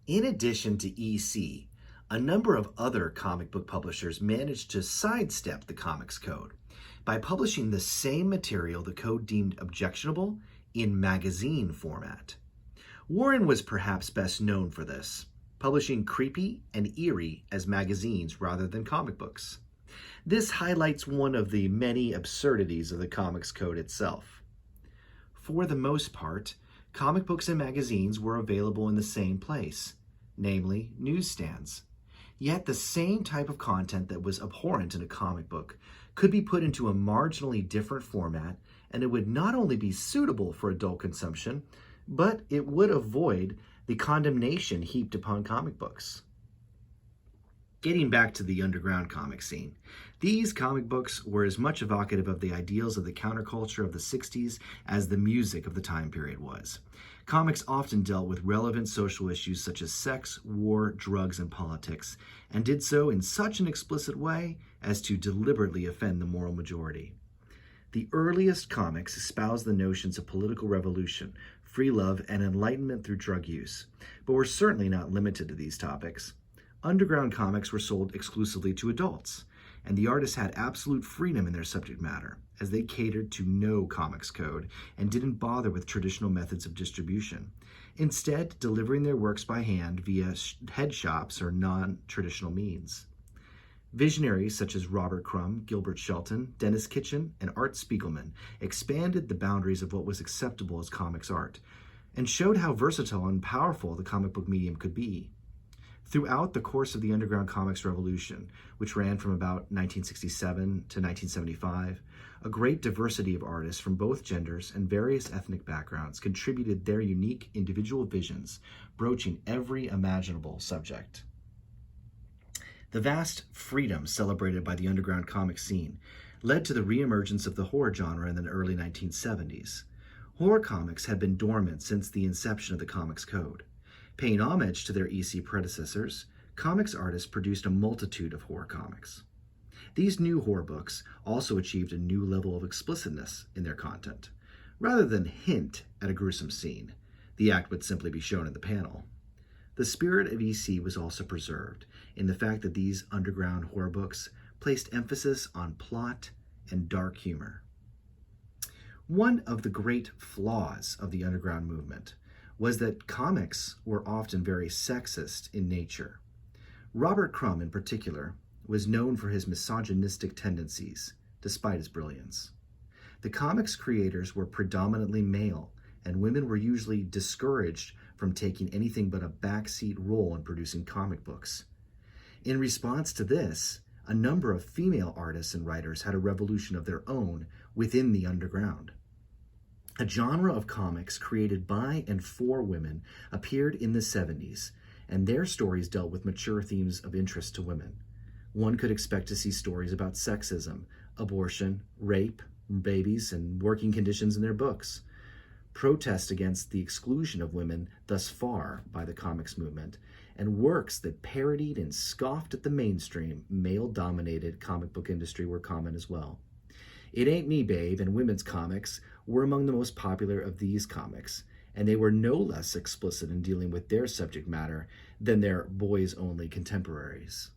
In addition to EC, a number of other comic book publishers managed to sidestep the Comics Code by publishing the same material the code deemed objectionable in magazine format. Warren was perhaps best known for this, publishing Creepy and Eerie as magazines rather than comic books. This highlights one of the many absurdities of the Comics Code itself. For the most part, comic books and magazines were available in the same place, namely newsstands. Yet the same type of content that was abhorrent in a comic book could be put into a marginally different format, and it would not only be suitable for adult consumption, but it would avoid the condemnation heaped upon comic books. Getting back to the underground comic scene, these comic books were as much evocative of the ideals of the counterculture of the 60s as the music of the time period was. Comics often dealt with relevant social issues such as sex, war, drugs, and politics, and did so in such an explicit way as to deliberately offend the moral majority. The earliest comics espoused the notions of political revolution, free love, and enlightenment through drug use, but were certainly not limited to these topics. Underground comics were sold exclusively to adults, and the artists had absolute freedom in their subject matter, as they catered to no comics code and didn't bother with traditional methods of distribution, instead delivering their works by hand via head shops or non-traditional means. Visionaries such as Robert Crumb, Gilbert Shelton, Dennis Kitchen, and Art Spiegelman expanded the boundaries of what was acceptable as comics art and showed how versatile and powerful the comic book medium could be. Throughout the course of the underground comics revolution, which ran from about 1967 to 1975, a great diversity of artists from both genders and various ethnic backgrounds contributed their unique individual visions, broaching every imaginable subject. The vast freedom celebrated by the underground comic scene led to the reemergence of the horror genre in the early 1970s. Horror comics had been dormant since the inception of the Comics Code. Paying homage to their EC predecessors, comics artists produced a multitude of horror comics. These new horror books also achieved a new level of explicitness in their content. Rather than hint at a gruesome scene, the act would simply be shown in the panel. The spirit of EC was also preserved in the fact that these underground horror books placed emphasis on plot and dark humor. One of the great flaws of the underground movement was that comics were often very sexist in nature. Robert Crumb, in particular, was known for his misogynistic tendencies, despite his brilliance. The comics creators were predominantly male, and women were usually discouraged from taking anything but a backseat role in producing comic books. In response to this, a number of female artists and writers had a revolution of their own within the underground. A genre of comics created by and for women appeared in the 70s, and their stories dealt with mature themes of interest to women. One could expect to see stories about sexism, abortion, rape, babies, and working conditions in their books. Protest against the exclusion of women thus far by the comics movement, and works that parodied and scoffed at the mainstream, male-dominated comic book industry were common as well. It Ain't Me, Babe and women's comics were among the most popular of these comics, and they were no less explicit in dealing with their subject matter than their boys-only contemporaries.